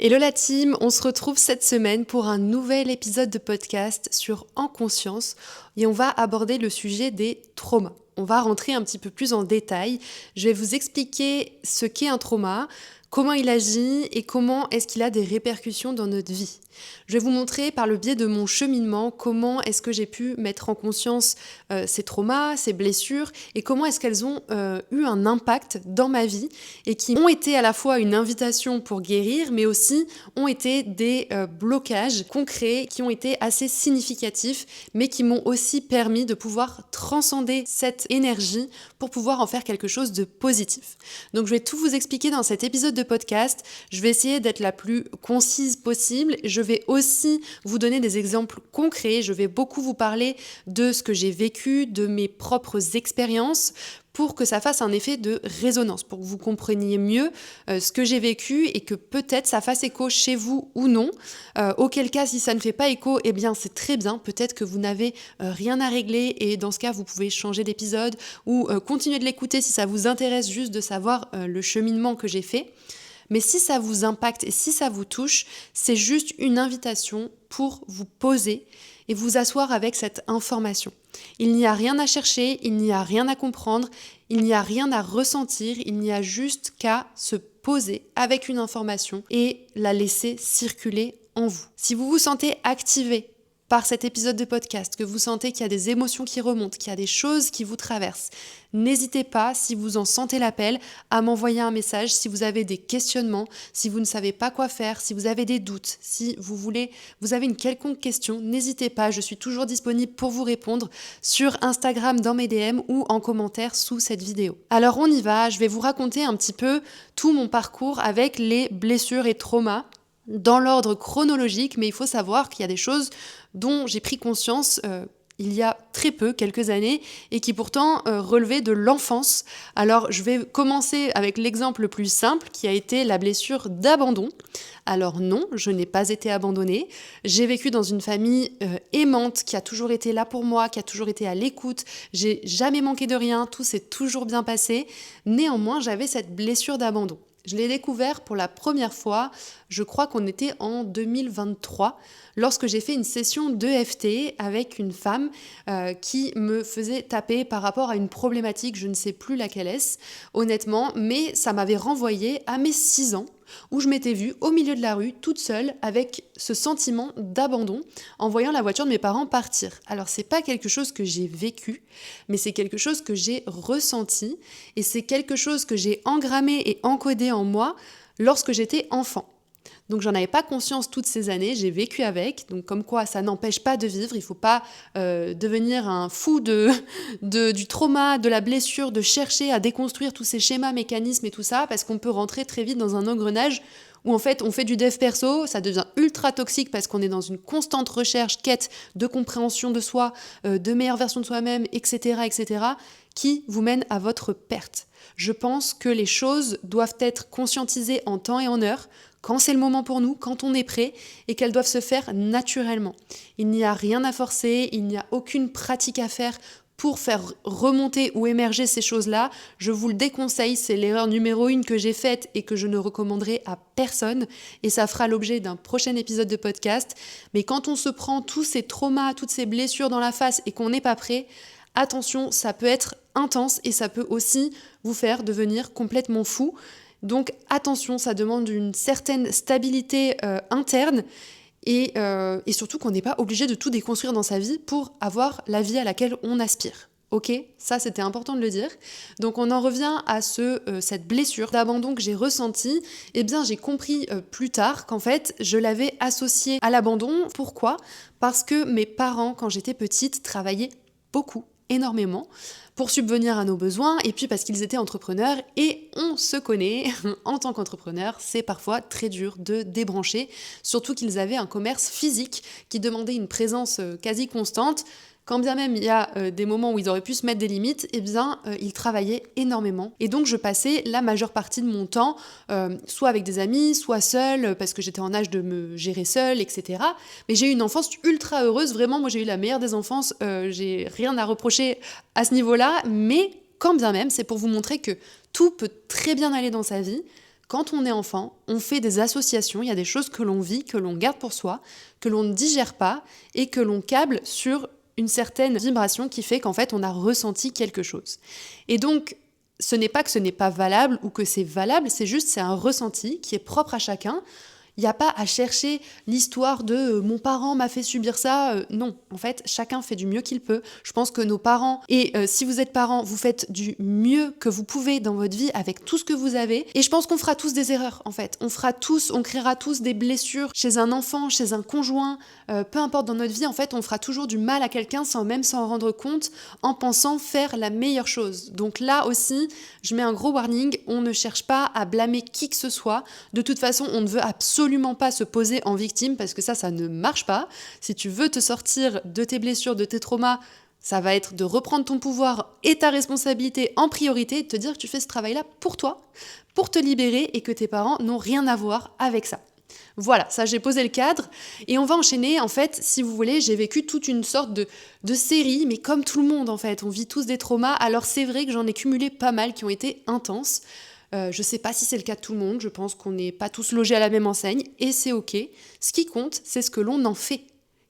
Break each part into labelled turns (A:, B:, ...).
A: Hello la team, on se retrouve cette semaine pour un nouvel épisode de podcast sur En Conscience et on va aborder le sujet des traumas. On va rentrer un petit peu plus en détail. Je vais vous expliquer ce qu'est un trauma, comment il agit et comment est-ce qu'il a des répercussions dans notre vie. Je vais vous montrer par le biais de mon cheminement comment est-ce que j'ai pu mettre en conscience ces traumas, ces blessures et comment est-ce qu'elles ont eu un impact dans ma vie et qui ont été à la fois une invitation pour guérir mais aussi ont été des blocages concrets qui ont été assez significatifs mais qui m'ont aussi permis de pouvoir transcender cette énergie pour pouvoir en faire quelque chose de positif. Donc je vais tout vous expliquer dans cet épisode de podcast. Je vais essayer d'être la plus concise possible. Je vais aussi vous donner des exemples concrets. Je vais beaucoup vous parler de ce que j'ai vécu, de mes propres expériences, pour que ça fasse un effet de résonance, pour que vous compreniez mieux ce que j'ai vécu et que peut-être ça fasse écho chez vous ou non. Auquel cas, si ça ne fait pas écho, eh bien c'est très bien. Peut-être que vous n'avez rien à régler et dans ce cas, vous pouvez changer d'épisode ou continuer de l'écouter si ça vous intéresse juste de savoir le cheminement que j'ai fait. Mais si ça vous impacte et si ça vous touche, c'est juste une invitation pour vous poser et vous asseoir avec cette information. Il n'y a rien à chercher, il n'y a rien à comprendre, il n'y a rien à ressentir, il n'y a juste qu'à se poser avec une information et la laisser circuler en vous. Si vous vous sentez activé par cet épisode de podcast, que vous sentez qu'il y a des émotions qui remontent, qu'il y a des choses qui vous traversent, n'hésitez pas, si vous en sentez l'appel, à m'envoyer un message si vous avez des questionnements, si vous ne savez pas quoi faire, si vous avez des doutes, si vous avez une quelconque question, n'hésitez pas, je suis toujours disponible pour vous répondre sur Instagram dans mes DM ou en commentaire sous cette vidéo. Alors on y va, je vais vous raconter un petit peu tout mon parcours avec les blessures et traumas dans l'ordre chronologique, mais il faut savoir qu'il y a des choses dont j'ai pris conscience il y a très peu, quelques années, et qui pourtant relevaient de l'enfance. Alors je vais commencer avec l'exemple le plus simple, qui a été la blessure d'abandon. Alors non, je n'ai pas été abandonnée. J'ai vécu dans une famille aimante, qui a toujours été là pour moi, qui a toujours été à l'écoute. J'ai jamais manqué de rien, tout s'est toujours bien passé. Néanmoins, j'avais cette blessure d'abandon. Je l'ai découvert pour la première fois, je crois qu'on était en 2023, lorsque j'ai fait une session d'EFT avec une femme qui me faisait taper par rapport à une problématique, je ne sais plus laquelle est-ce, honnêtement, mais ça m'avait renvoyé à mes 6 ans, où je m'étais vue au milieu de la rue, toute seule, avec ce sentiment d'abandon, en voyant la voiture de mes parents partir. Alors c'est pas quelque chose que j'ai vécu, mais c'est quelque chose que j'ai ressenti, et c'est quelque chose que j'ai engrammé et encodé en moi lorsque j'étais enfant. Donc j'en avais pas conscience toutes ces années, j'ai vécu avec, donc comme quoi ça n'empêche pas de vivre, il faut pas devenir un fou du trauma, de la blessure, de chercher à déconstruire tous ces schémas, mécanismes et tout ça, parce qu'on peut rentrer très vite dans un engrenage où en fait on fait du dev perso, ça devient ultra toxique parce qu'on est dans une constante recherche, quête de compréhension de soi, de meilleure version de soi-même, etc., qui vous mène à votre perte. Je pense que les choses doivent être conscientisées en temps et en heure, quand c'est le moment pour nous, quand on est prêt, et qu'elles doivent se faire naturellement. Il n'y a rien à forcer, il n'y a aucune pratique à faire pour faire remonter ou émerger ces choses-là. Je vous le déconseille, c'est l'erreur numéro 1 que j'ai faite et que je ne recommanderai à personne, et ça fera l'objet d'un prochain épisode de podcast. Mais quand on se prend tous ces traumas, toutes ces blessures dans la face et qu'on n'est pas prêt, attention, ça peut être intense et ça peut aussi vous faire devenir complètement fou. Donc attention, ça demande une certaine stabilité interne et surtout qu'on n'est pas obligé de tout déconstruire dans sa vie pour avoir la vie à laquelle on aspire. Ok, ça c'était important de le dire. Donc on en revient à cette blessure d'abandon que j'ai ressentie. Eh bien j'ai compris plus tard qu'en fait je l'avais associée à l'abandon. Pourquoi ? Parce que mes parents, quand j'étais petite, travaillaient beaucoup, énormément, pour subvenir à nos besoins, et puis parce qu'ils étaient entrepreneurs, et on se connaît, en tant qu'entrepreneur, c'est parfois très dur de débrancher, surtout qu'ils avaient un commerce physique qui demandait une présence quasi constante. Quand bien même il y a des moments où ils auraient pu se mettre des limites, eh bien ils travaillaient énormément. Et donc je passais la majeure partie de mon temps, soit avec des amis, soit seule, parce que j'étais en âge de me gérer seule, etc. Mais j'ai eu une enfance ultra heureuse, vraiment, moi j'ai eu la meilleure des enfances, j'ai rien à reprocher à ce niveau-là, mais quand bien même, c'est pour vous montrer que tout peut très bien aller dans sa vie, quand on est enfant, on fait des associations, il y a des choses que l'on vit, que l'on garde pour soi, que l'on ne digère pas et que l'on câble sur une certaine vibration qui fait qu'en fait on a ressenti quelque chose. Et donc, ce n'est pas que ce n'est pas valable ou que c'est valable, c'est un ressenti qui est propre à chacun. Il n'y a pas à chercher l'histoire de mon parent m'a fait subir ça. Non, en fait, chacun fait du mieux qu'il peut. Je pense que nos parents, et si vous êtes parents, vous faites du mieux que vous pouvez dans votre vie avec tout ce que vous avez. Et je pense qu'on fera tous des erreurs, en fait. On créera tous des blessures chez un enfant, chez un conjoint, peu importe dans notre vie. En fait, on fera toujours du mal à quelqu'un sans même s'en rendre compte, en pensant faire la meilleure chose. Donc là aussi, je mets un gros warning. On ne cherche pas à blâmer qui que ce soit. De toute façon, on ne veut absolument pas se poser en victime parce que ça ne marche pas. Si tu veux te sortir de tes blessures, de tes traumas, ça va être de reprendre ton pouvoir et ta responsabilité en priorité et de te dire que tu fais ce travail-là pour toi, pour te libérer et que tes parents n'ont rien à voir avec ça. Voilà, ça j'ai posé le cadre et on va enchaîner. En fait, si vous voulez, j'ai vécu toute une sorte de série, mais comme tout le monde en fait, on vit tous des traumas. Alors c'est vrai que j'en ai cumulé pas mal qui ont été intenses. Je sais pas si c'est le cas de tout le monde, je pense qu'on n'est pas tous logés à la même enseigne et c'est ok. Ce qui compte, c'est ce que l'on en fait.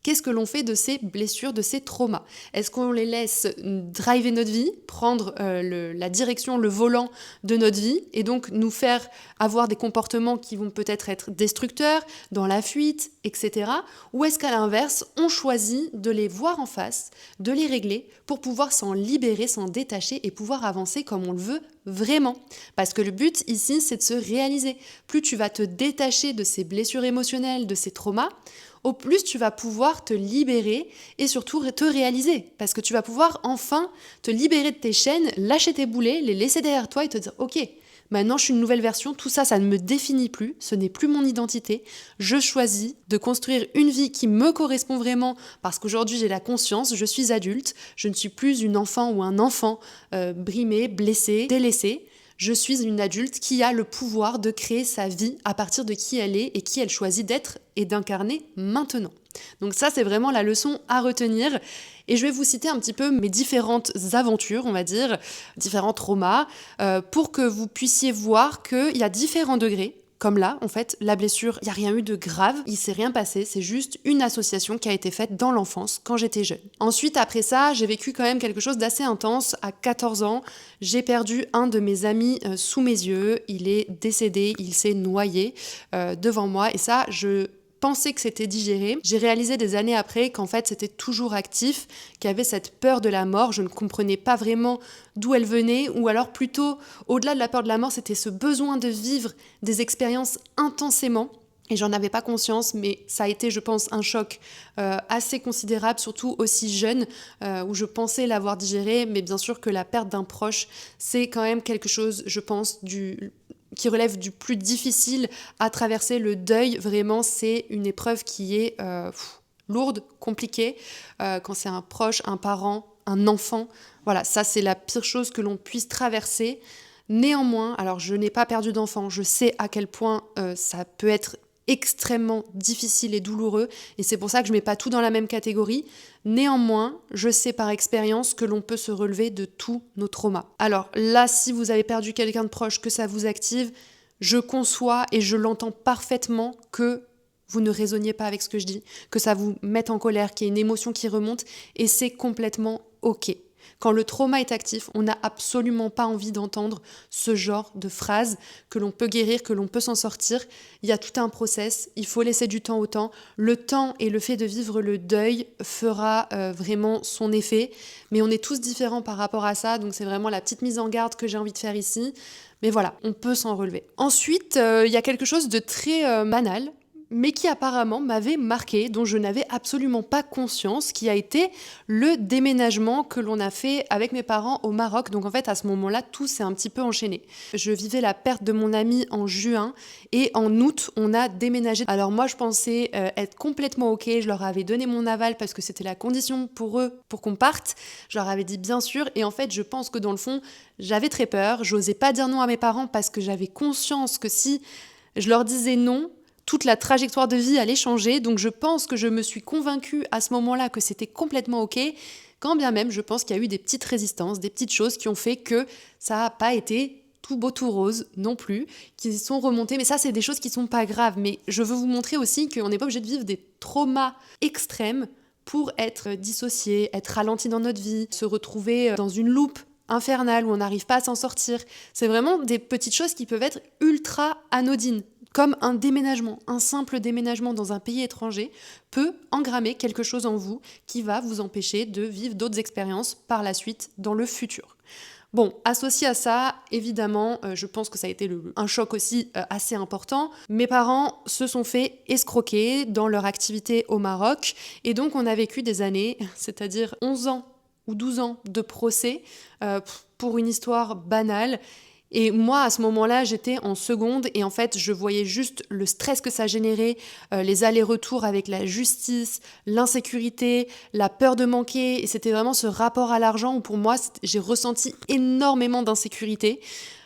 A: Qu'est-ce que l'on fait de ces blessures, de ces traumas ? Est-ce qu'on les laisse driver notre vie, prendre la direction, le volant de notre vie et donc nous faire avoir des comportements qui vont peut-être être destructeurs, dans la fuite, etc. Ou est-ce qu'à l'inverse, on choisit de les voir en face, de les régler pour pouvoir s'en libérer, s'en détacher et pouvoir avancer comme on le veut vraiment ? Parce que le but ici, c'est de se réaliser. Plus tu vas te détacher de ces blessures émotionnelles, de ces traumas, au plus tu vas pouvoir te libérer et surtout te réaliser. Parce que tu vas pouvoir enfin te libérer de tes chaînes, lâcher tes boulets, les laisser derrière toi et te dire « Ok, maintenant je suis une nouvelle version, tout ça, ça ne me définit plus, ce n'est plus mon identité. Je choisis de construire une vie qui me correspond vraiment parce qu'aujourd'hui j'ai la conscience, je suis adulte, je ne suis plus une enfant ou un enfant brimé, blessé, délaissé. Je suis une adulte qui a le pouvoir de créer sa vie à partir de qui elle est et qui elle choisit d'être et d'incarner maintenant. » Donc ça, c'est vraiment la leçon à retenir. Et je vais vous citer un petit peu mes différentes aventures, on va dire, différents traumas, pour que vous puissiez voir qu'il y a différents degrés. Comme là, en fait, la blessure, il n'y a rien eu de grave, il ne s'est rien passé, c'est juste une association qui a été faite dans l'enfance, quand j'étais jeune. Ensuite, après ça, j'ai vécu quand même quelque chose d'assez intense. À 14 ans, j'ai perdu un de mes amis sous mes yeux. Il est décédé, il s'est noyé devant moi. Et ça, je pensais que c'était digéré. J'ai réalisé des années après qu'en fait c'était toujours actif, qu'il y avait cette peur de la mort. Je ne comprenais pas vraiment d'où elle venait, ou alors plutôt, au-delà de la peur de la mort, c'était ce besoin de vivre des expériences intensément. Et j'en avais pas conscience, mais ça a été, je pense, un choc assez considérable, surtout aussi jeune, où je pensais l'avoir digéré. Mais bien sûr que la perte d'un proche, c'est quand même quelque chose, je pense, qui relève du plus difficile à traverser. Le deuil, vraiment, c'est une épreuve qui est lourde, compliquée. Quand c'est un proche, un parent, un enfant, voilà, ça c'est la pire chose que l'on puisse traverser. Néanmoins, alors je n'ai pas perdu d'enfant, je sais à quel point ça peut être extrêmement difficile et douloureux, et c'est pour ça que je mets pas tout dans la même catégorie. Néanmoins, je sais par expérience que l'on peut se relever de tous nos traumas. Alors là, si vous avez perdu quelqu'un de proche, que ça vous active, je conçois et je l'entends parfaitement que vous ne raisonniez pas avec ce que je dis, que ça vous mette en colère, qu'il y ait une émotion qui remonte, et c'est complètement ok. Quand le trauma est actif, on n'a absolument pas envie d'entendre ce genre de phrases, que l'on peut guérir, que l'on peut s'en sortir. Il y a tout un process, il faut laisser du temps au temps. Le temps et le fait de vivre le deuil fera vraiment son effet, mais on est tous différents par rapport à ça, donc c'est vraiment la petite mise en garde que j'ai envie de faire ici. Mais voilà, on peut s'en relever. Ensuite, il y a quelque chose de très banal, mais qui apparemment m'avait marqué, dont je n'avais absolument pas conscience, qui a été le déménagement que l'on a fait avec mes parents au Maroc. Donc en fait, à ce moment-là, tout s'est un petit peu enchaîné. Je vivais la perte de mon ami en juin, et en août, on a déménagé. Alors moi, je pensais être complètement ok, je leur avais donné mon aval parce que c'était la condition pour eux, pour qu'on parte. Je leur avais dit bien sûr, et en fait, je pense que dans le fond, j'avais très peur. J'osais pas dire non à mes parents parce que j'avais conscience que si je leur disais non, toute la trajectoire de vie allait changer, donc je pense que je me suis convaincue à ce moment-là que c'était complètement ok, quand bien même je pense qu'il y a eu des petites résistances, des petites choses qui ont fait que ça n'a pas été tout beau tout rose non plus, qui sont remontés. Mais ça, c'est des choses qui sont pas graves. Mais je veux vous montrer aussi qu'on n'est pas obligé de vivre des traumas extrêmes pour être dissocié, être ralenti dans notre vie, se retrouver dans une loupe infernale où on n'arrive pas à s'en sortir. C'est vraiment des petites choses qui peuvent être ultra anodines, comme un déménagement. Un simple déménagement dans un pays étranger peut engrammer quelque chose en vous qui va vous empêcher de vivre d'autres expériences par la suite dans le futur. Bon, associé à ça, évidemment, je pense que ça a été un choc aussi assez important. Mes parents se sont fait escroquer dans leur activité au Maroc et donc on a vécu des années, c'est-à-dire 11 ans ou 12 ans de procès pour une histoire banale. Et moi, à ce moment-là, j'étais en seconde et en fait, je voyais juste le stress que ça générait, les allers-retours avec la justice, l'insécurité, la peur de manquer. Et c'était vraiment ce rapport à l'argent où pour moi, j'ai ressenti énormément d'insécurité.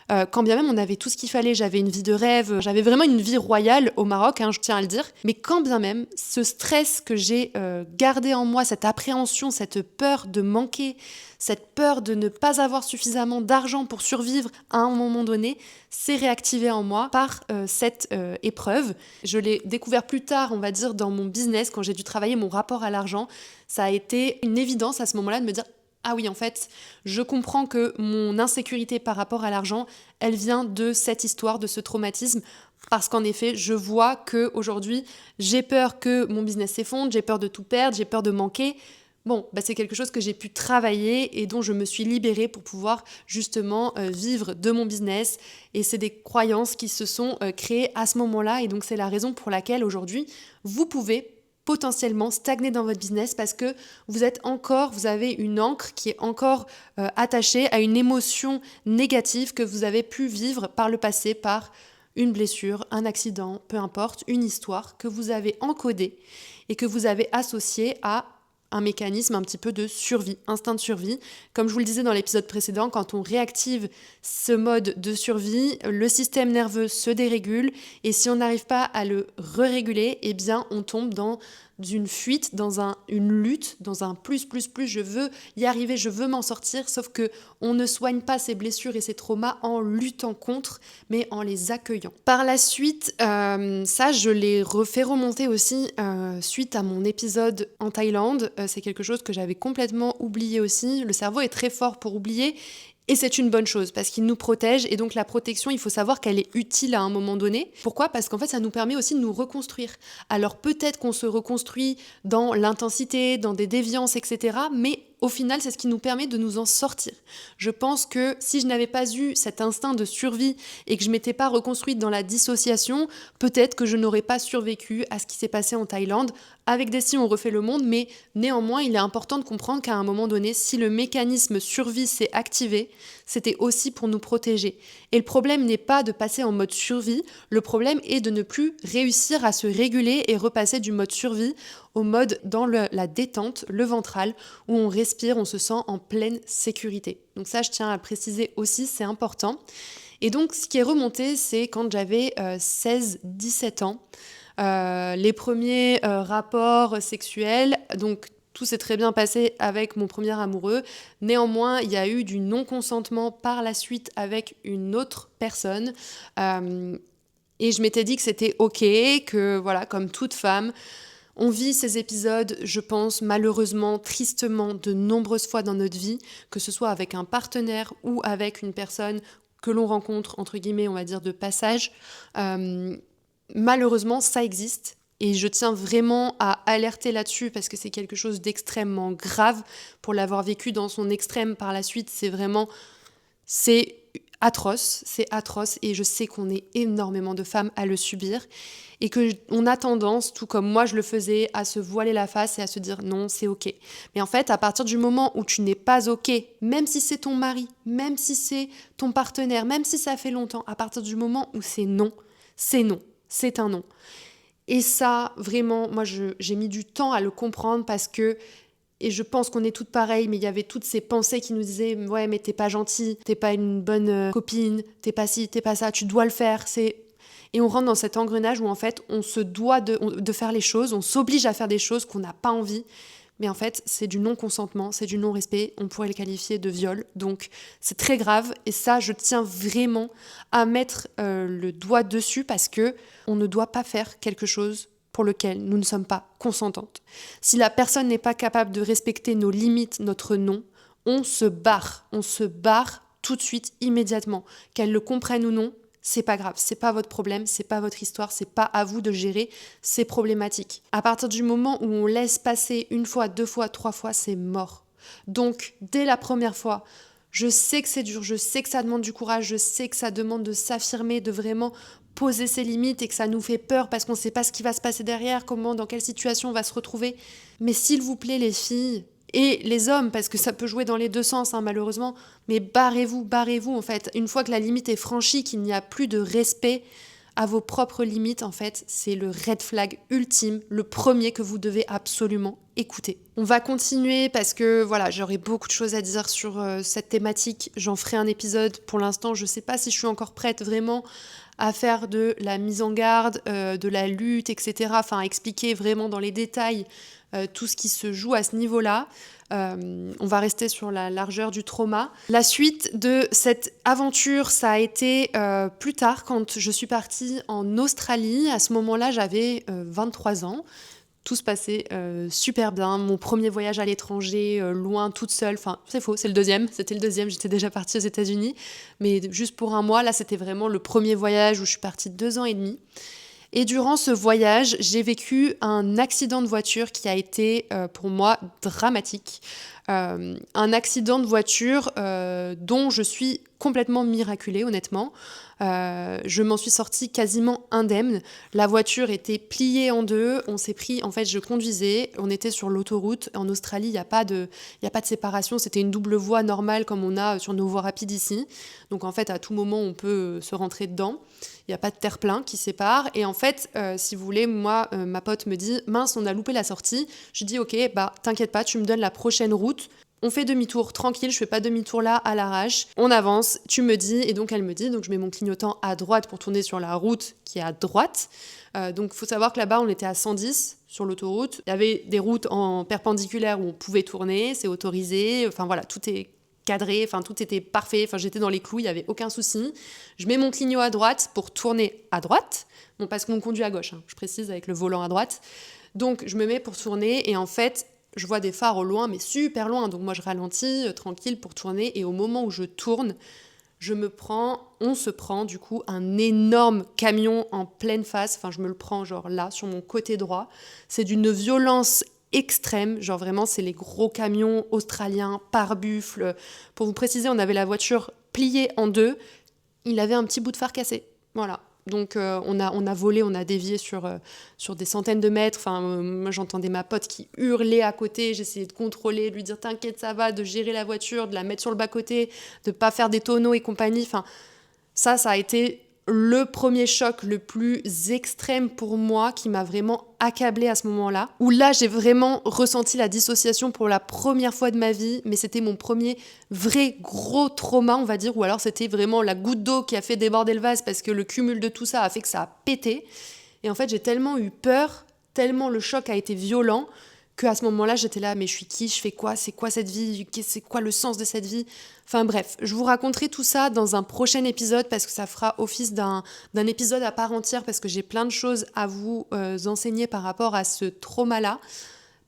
A: Quand bien même on avait tout ce qu'il fallait, j'avais une vie de rêve, j'avais vraiment une vie royale au Maroc, je tiens à le dire. Mais quand bien même, ce stress que j'ai gardé en moi, cette appréhension, cette peur de manquer, cette peur de ne pas avoir suffisamment d'argent pour survivre à un moment donné, s'est réactivé en moi par cette épreuve. Je l'ai découvert plus tard, on va dire, dans mon business, quand j'ai dû travailler mon rapport à l'argent. Ça a été une évidence à ce moment-là de me dire ah oui, en fait, je comprends que mon insécurité par rapport à l'argent, elle vient de cette histoire, de ce traumatisme, parce qu'en effet, je vois qu'aujourd'hui, j'ai peur que mon business s'effondre, j'ai peur de tout perdre, j'ai peur de manquer. Bon, c'est quelque chose que j'ai pu travailler et dont je me suis libérée pour pouvoir justement vivre de mon business. Et c'est des croyances qui se sont créées à ce moment-là. Et donc, c'est la raison pour laquelle aujourd'hui, vous pouvez potentiellement stagner dans votre business parce que vous avez une encre qui est encore attachée à une émotion négative que vous avez pu vivre par le passé par une blessure, un accident, peu importe, une histoire que vous avez encodée et que vous avez associée à un mécanisme un petit peu de survie, instinct de survie. Comme je vous le disais dans l'épisode précédent, quand on réactive ce mode de survie, le système nerveux se dérégule et si on n'arrive pas à le réguler, eh bien on tombe dans une fuite, dans une lutte, dans un plus, je veux y arriver, je veux m'en sortir, sauf que on ne soigne pas ces blessures et ces traumas en luttant contre, mais en les accueillant. Par la suite, ça je l'ai refait remonter aussi suite à mon épisode en Thaïlande. C'est quelque chose que j'avais complètement oublié aussi. Le cerveau est très fort pour oublier. Et c'est une bonne chose parce qu'il nous protège et donc la protection, il faut savoir qu'elle est utile à un moment donné. Pourquoi ? Parce qu'en fait, ça nous permet aussi de nous reconstruire. Alors peut-être qu'on se reconstruit dans l'intensité, dans des déviances, etc. Mais au final, c'est ce qui nous permet de nous en sortir. Je pense que si je n'avais pas eu cet instinct de survie et que je ne m'étais pas reconstruite dans la dissociation, peut-être que je n'aurais pas survécu à ce qui s'est passé en Thaïlande. Avec Desi, on refait le monde, mais néanmoins, il est important de comprendre qu'à un moment donné, si le mécanisme survie s'est activé, c'était aussi pour nous protéger. Et le problème n'est pas de passer en mode survie, le problème est de ne plus réussir à se réguler et repasser du mode survie au mode dans la détente, le ventral, où on respire, on se sent en pleine sécurité. Donc ça, je tiens à le préciser aussi, c'est important. Et donc, ce qui est remonté, c'est quand j'avais 16-17 ans, les premiers rapports sexuels, donc tout s'est très bien passé avec mon premier amoureux. Néanmoins, il y a eu du non-consentement par la suite avec une autre personne. Et je m'étais dit que c'était OK, que voilà, comme toute femme, on vit ces épisodes, je pense, malheureusement, tristement, de nombreuses fois dans notre vie, que ce soit avec un partenaire ou avec une personne que l'on rencontre, entre guillemets, on va dire, de passage. Malheureusement, ça existe. Et je tiens vraiment à alerter là-dessus parce que c'est quelque chose d'extrêmement grave. Pour l'avoir vécu dans son extrême par la suite, c'est atroce et je sais qu'on est énormément de femmes à le subir et qu'on a tendance, tout comme moi je le faisais, à se voiler la face et à se dire non, c'est OK. Mais en fait, à partir du moment où tu n'es pas OK, même si c'est ton mari, même si c'est ton partenaire, même si ça fait longtemps, à partir du moment où c'est non, c'est un non. Et ça, vraiment, moi, j'ai mis du temps à le comprendre parce que, et je pense qu'on est toutes pareilles, mais il y avait toutes ces pensées qui nous disaient « Ouais, mais t'es pas gentille, t'es pas une bonne copine, t'es pas ci, t'es pas ça, tu dois le faire. » Et on rentre dans cet engrenage où, en fait, on se doit de faire les choses, on s'oblige à faire des choses qu'on n'a pas envie, mais en fait, c'est du non-consentement, c'est du non-respect, on pourrait le qualifier de viol. Donc, c'est très grave et ça, je tiens vraiment à mettre le doigt dessus parce que on ne doit pas faire quelque chose pour lequel nous ne sommes pas consentantes. Si la personne n'est pas capable de respecter nos limites, notre non, on se barre tout de suite, immédiatement. Qu'elle le comprenne ou non, c'est pas grave, c'est pas votre problème, c'est pas votre histoire, c'est pas à vous de gérer ces problématiques. À partir du moment où on laisse passer une fois, deux fois, trois fois, c'est mort. Donc, dès la première fois, je sais que c'est dur, je sais que ça demande du courage, je sais que ça demande de s'affirmer, de vraiment poser ses limites et que ça nous fait peur parce qu'on ne sait pas ce qui va se passer derrière, comment, dans quelle situation on va se retrouver. Mais s'il vous plaît, les filles, et les hommes, parce que ça peut jouer dans les deux sens, malheureusement, mais barrez-vous en fait. Une fois que la limite est franchie, qu'il n'y a plus de respect à vos propres limites, en fait, c'est le red flag ultime, le premier que vous devez absolument écouter. On va continuer parce que voilà, j'aurais beaucoup de choses à dire sur cette thématique. J'en ferai un épisode. Pour l'instant, je ne sais pas si je suis encore prête vraiment à faire de la mise en garde, de la lutte, etc. Enfin, à expliquer vraiment dans les détails tout ce qui se joue à ce niveau-là. On va rester sur la largeur du trauma. La suite de cette aventure, ça a été plus tard, quand je suis partie en Australie. À ce moment-là, j'avais 23 ans. Tout se passait super bien. Mon premier voyage à l'étranger, loin, toute seule. Enfin, c'est faux, c'est le deuxième. C'était le deuxième, j'étais déjà partie aux États-Unis. Mais juste pour un mois, là, c'était vraiment le premier voyage où je suis partie 2 ans et demi. Et durant ce voyage, j'ai vécu un accident de voiture qui a été pour moi dramatique. Un accident de voiture dont je suis complètement miraculée, honnêtement. Je m'en suis sortie quasiment indemne. La voiture était pliée en deux. On s'est pris, en fait, je conduisais. On était sur l'autoroute. En Australie, il n'y a pas de séparation. C'était une double voie normale comme on a sur nos voies rapides ici. Donc, en fait, à tout moment, on peut se rentrer dedans. Il n'y a pas de terre-plein qui sépare. Et en fait, si vous voulez, moi, ma pote me dit « Mince, on a loupé la sortie ». Je dis « Ok, t'inquiète pas, tu me donnes la prochaine route. On fait demi-tour, tranquille, je fais pas demi-tour là, à l'arrache. On avance, tu me dis. » Et donc, elle me dit. Donc, je mets mon clignotant à droite pour tourner sur la route qui est à droite. Donc, il faut savoir que là-bas, on était à 110 sur l'autoroute. Il y avait des routes en perpendiculaire où on pouvait tourner, c'est autorisé. Enfin, voilà, tout est cadré, enfin tout était parfait, enfin j'étais dans les clous, il n'y avait aucun souci. Je mets mon clignot à droite pour tourner à droite, bon parce qu'on conduit à gauche, je précise, avec le volant à droite. Donc je me mets pour tourner et en fait je vois des phares au loin, mais super loin, donc moi je ralentis tranquille pour tourner et au moment où je tourne, on se prend du coup un énorme camion en pleine face, enfin je me le prends genre là sur mon côté droit, c'est d'une violence extrême, genre vraiment c'est les gros camions australiens par buffle. Pour vous préciser, on avait la voiture pliée en deux, il avait un petit bout de phare cassé, voilà. Donc on a volé, on a dévié sur des centaines de mètres. Enfin, moi j'entendais ma pote qui hurlait à côté, j'essayais de contrôler, de lui dire t'inquiète ça va, de gérer la voiture, de la mettre sur le bas-côté, de pas faire des tonneaux et compagnie. Enfin, ça a été le premier choc le plus extrême pour moi qui m'a vraiment accablée à ce moment-là, où là j'ai vraiment ressenti la dissociation pour la première fois de ma vie, mais c'était mon premier vrai gros trauma, on va dire, ou alors c'était vraiment la goutte d'eau qui a fait déborder le vase parce que le cumul de tout ça a fait que ça a pété. Et en fait j'ai tellement eu peur, tellement le choc a été violent, qu'à ce moment-là, j'étais là, mais je suis qui ? Je fais quoi ? C'est quoi cette vie ? C'est quoi le sens de cette vie ? Enfin bref, je vous raconterai tout ça dans un prochain épisode parce que ça fera office d'un épisode à part entière parce que j'ai plein de choses à vous enseigner par rapport à ce trauma-là.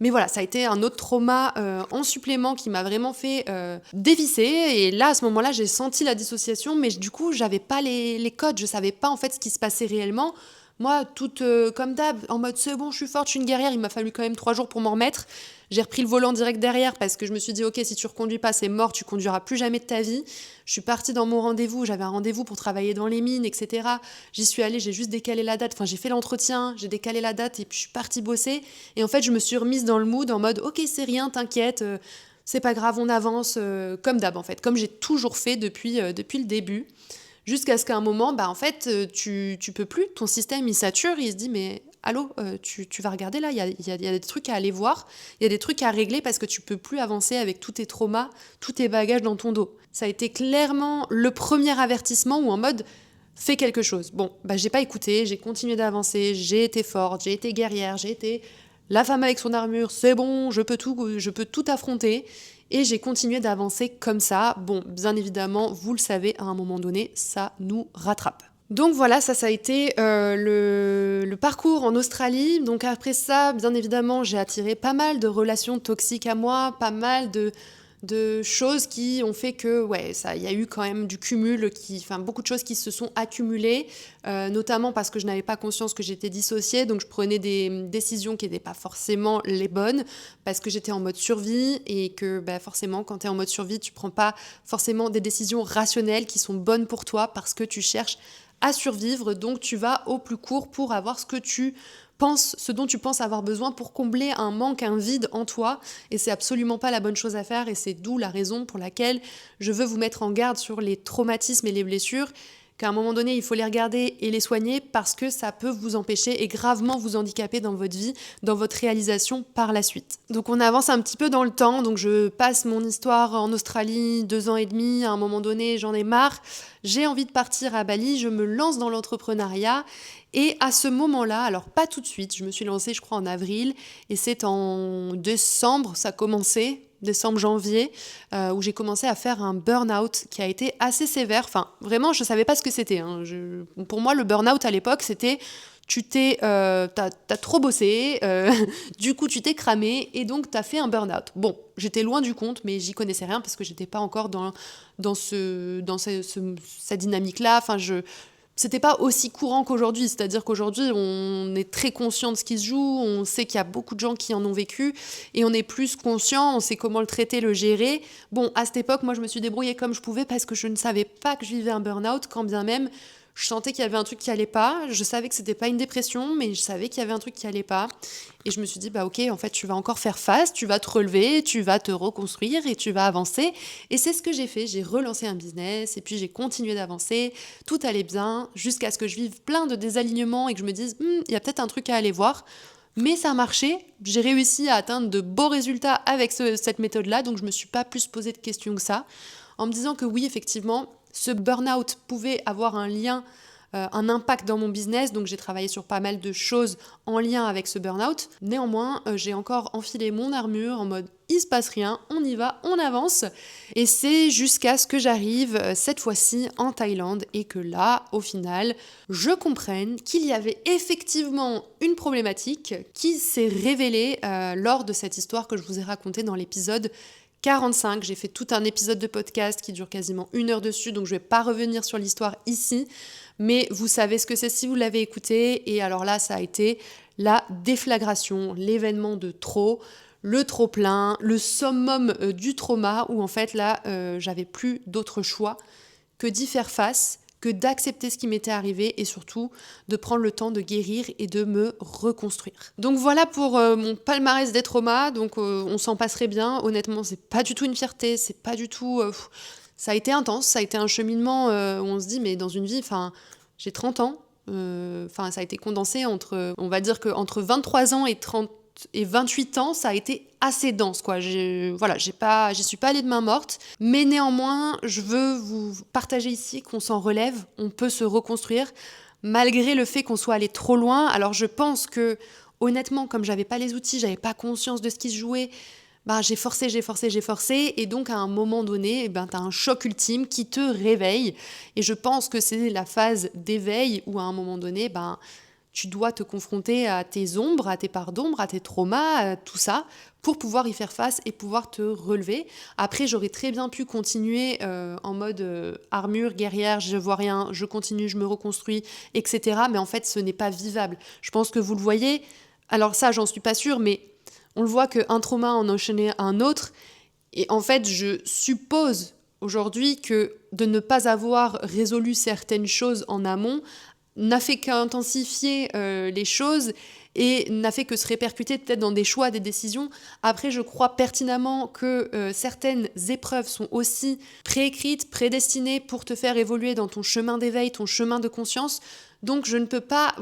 A: Mais voilà, ça a été un autre trauma en supplément qui m'a vraiment fait dévisser. Et là, à ce moment-là, j'ai senti la dissociation, mais du coup, j'avais pas les codes, je savais pas en fait ce qui se passait réellement. Moi, toute comme d'hab, en mode c'est bon, je suis forte, je suis une guerrière, il m'a fallu quand même 3 jours pour m'en remettre. J'ai repris le volant direct derrière parce que je me suis dit ok, si tu reconduis pas, c'est mort, tu conduiras plus jamais de ta vie. Je suis partie dans mon rendez-vous, j'avais un rendez-vous pour travailler dans les mines, etc. J'y suis allée, j'ai juste décalé la date, enfin j'ai fait l'entretien, j'ai décalé la date et puis je suis partie bosser. Et en fait, je me suis remise dans le mood en mode ok, c'est rien, t'inquiète, c'est pas grave, on avance, comme d'hab en fait, comme j'ai toujours fait depuis le début. Jusqu'à ce qu'à un moment, en fait, tu peux plus, ton système il sature, il se dit mais allô, tu vas regarder là, il y a des trucs à aller voir, il y a des trucs à régler parce que tu peux plus avancer avec tous tes traumas, tous tes bagages dans ton dos. Ça a été clairement le premier avertissement où en mode fais quelque chose. Bon, j'ai pas écouté, j'ai continué d'avancer, j'ai été forte, j'ai été guerrière, j'ai été la femme avec son armure, c'est bon, je peux tout affronter. Et j'ai continué d'avancer comme ça. Bon, bien évidemment, vous le savez, à un moment donné, ça nous rattrape. Donc voilà, ça a été le parcours en Australie. Donc après ça, bien évidemment, j'ai attiré pas mal de relations toxiques à moi, pas mal de choses qui ont fait que, ouais, il y a eu quand même du cumul, beaucoup de choses qui se sont accumulées, notamment parce que je n'avais pas conscience que j'étais dissociée, donc je prenais des décisions qui n'étaient pas forcément les bonnes, parce que j'étais en mode survie, et que forcément, quand tu es en mode survie, tu prends pas forcément des décisions rationnelles qui sont bonnes pour toi, parce que tu cherches à survivre, donc tu vas au plus court pour avoir ce dont tu penses avoir besoin pour combler un manque, un vide en toi, et c'est absolument pas la bonne chose à faire, et c'est d'où la raison pour laquelle je veux vous mettre en garde sur les traumatismes et les blessures, qu'à un moment donné, il faut les regarder et les soigner parce que ça peut vous empêcher et gravement vous handicaper dans votre vie, dans votre réalisation par la suite. Donc on avance un petit peu dans le temps, donc je passe mon histoire en Australie, 2 ans et demi, à un moment donné, j'en ai marre, j'ai envie de partir à Bali, je me lance dans l'entrepreneuriat, et à ce moment-là, alors pas tout de suite, je me suis lancée je crois en avril, et c'est en décembre, ça a commencé, décembre-janvier, où j'ai commencé à faire un burn-out qui a été assez sévère. Enfin, vraiment, je ne savais pas ce que c'était. Pour moi, le burn-out à l'époque, c'était t'as trop bossé, du coup tu t'es cramé et donc t'as fait un burn-out. Bon, j'étais loin du compte, mais j'y connaissais rien parce que j'étais pas encore dans cette dynamique-là. C'était pas aussi courant qu'aujourd'hui, c'est-à-dire qu'aujourd'hui on est très conscient de ce qui se joue, on sait qu'il y a beaucoup de gens qui en ont vécu et on est plus conscient, on sait comment le traiter, le gérer. Bon, à cette époque, moi je me suis débrouillée comme je pouvais parce que je ne savais pas que je vivais un burn-out, quand bien même je sentais qu'il y avait un truc qui allait pas, je savais que c'était pas une dépression, mais je savais qu'il y avait un truc qui allait pas. Et je me suis dit, ok, en fait, tu vas encore faire face, tu vas te relever, tu vas te reconstruire et tu vas avancer. Et c'est ce que j'ai fait, j'ai relancé un business et puis j'ai continué d'avancer, tout allait bien, jusqu'à ce que je vive plein de désalignements et que je me dise, il y a peut-être un truc à aller voir. Mais ça a marché, j'ai réussi à atteindre de beaux résultats avec cette méthode-là, donc je me suis pas plus posé de questions que ça, en me disant que oui, effectivement, ce burn-out pouvait avoir un impact dans mon business, donc j'ai travaillé sur pas mal de choses en lien avec ce burn-out. Néanmoins, j'ai encore enfilé mon armure en mode il se passe rien, on y va, on avance. Et c'est jusqu'à ce que j'arrive cette fois-ci en Thaïlande et que là, au final, je comprenne qu'il y avait effectivement une problématique qui s'est révélée lors de cette histoire que je vous ai racontée dans l'épisode 45. J'ai fait tout un épisode de podcast qui dure quasiment 1 heure dessus, donc je ne vais pas revenir sur l'histoire ici, mais vous savez ce que c'est si vous l'avez écouté, et alors là, ça a été la déflagration, l'événement de trop, le trop-plein, le summum du trauma, où en fait là, j'avais plus d'autre choix que d'y faire face, que d'accepter ce qui m'était arrivé et surtout de prendre le temps de guérir et de me reconstruire. Donc voilà pour mon palmarès des traumas, donc on s'en passerait bien. Honnêtement, c'est pas du tout une fierté, c'est pas du tout... ça a été intense, ça a été un cheminement où on se dit, mais dans une vie, j'ai 30 ans, ça a été condensé on va dire qu'entre 23 ans et 28 ans, ça a été assez dense, quoi. J'y suis pas allée de main morte, mais néanmoins, je veux vous partager ici qu'on s'en relève, on peut se reconstruire, malgré le fait qu'on soit allé trop loin. Alors je pense que, honnêtement, comme j'avais pas les outils, j'avais pas conscience de ce qui se jouait, j'ai forcé, et donc à un moment donné, t'as un choc ultime qui te réveille, et je pense que c'est la phase d'éveil où à un moment donné, tu dois te confronter à tes ombres, à tes parts d'ombre, à tes traumas, à tout ça, pour pouvoir y faire face et pouvoir te relever. Après, j'aurais très bien pu continuer en mode armure, guerrière, je vois rien, je continue, je me reconstruis, etc. Mais en fait, ce n'est pas vivable. Je pense que vous le voyez. Alors ça, j'en suis pas sûre, mais on le voit qu'un trauma en enchaînait un autre. Et en fait, je suppose aujourd'hui que de ne pas avoir résolu certaines choses en amont n'a fait qu'intensifier les choses et n'a fait que se répercuter peut-être dans des choix, des décisions. Après, je crois pertinemment que certaines épreuves sont aussi préécrites, prédestinées pour te faire évoluer dans ton chemin d'éveil, ton chemin de conscience. Donc, je ne peux pas,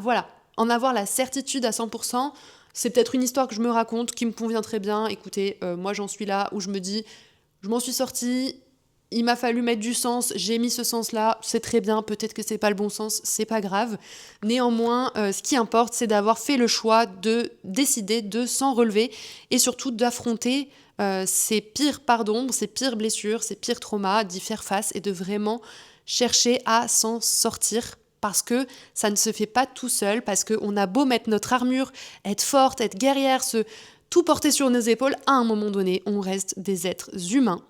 A: en avoir la certitude à 100%. C'est peut-être une histoire que je me raconte, qui me convient très bien. Écoutez, moi, j'en suis là où je me dis, je m'en suis sortie, il m'a fallu mettre du sens, j'ai mis ce sens-là, c'est très bien, peut-être que c'est pas le bon sens, c'est pas grave. Néanmoins, ce qui importe, c'est d'avoir fait le choix de décider de s'en relever et surtout d'affronter ces pires pardons, ces pires blessures, ces pires traumas, d'y faire face et de vraiment chercher à s'en sortir parce que ça ne se fait pas tout seul, parce qu'on a beau mettre notre armure, être forte, être guerrière, tout porter sur nos épaules, à un moment donné, on reste des êtres humains.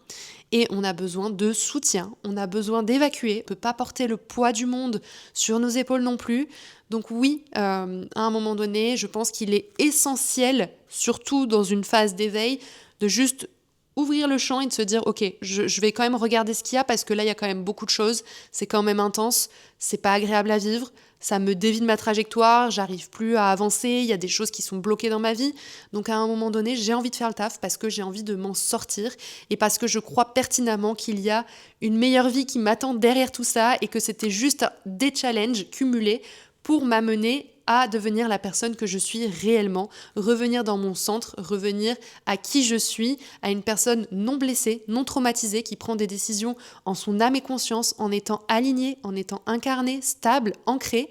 A: Et on a besoin de soutien, on a besoin d'évacuer, on ne peut pas porter le poids du monde sur nos épaules non plus. Donc oui, à un moment donné, je pense qu'il est essentiel, surtout dans une phase d'éveil, de juste ouvrir le champ et de se dire ok, je vais quand même regarder ce qu'il y a parce que là il y a quand même beaucoup de choses, c'est quand même intense, c'est pas agréable à vivre, ça me dévie de ma trajectoire, j'arrive plus à avancer, il y a des choses qui sont bloquées dans ma vie. Donc à un moment donné, j'ai envie de faire le taf parce que j'ai envie de m'en sortir et parce que je crois pertinemment qu'il y a une meilleure vie qui m'attend derrière tout ça et que c'était juste des challenges cumulés pour m'amener à devenir la personne que je suis réellement, revenir dans mon centre, revenir à qui je suis, à une personne non blessée, non traumatisée, qui prend des décisions en son âme et conscience, en étant alignée, en étant incarnée, stable, ancrée.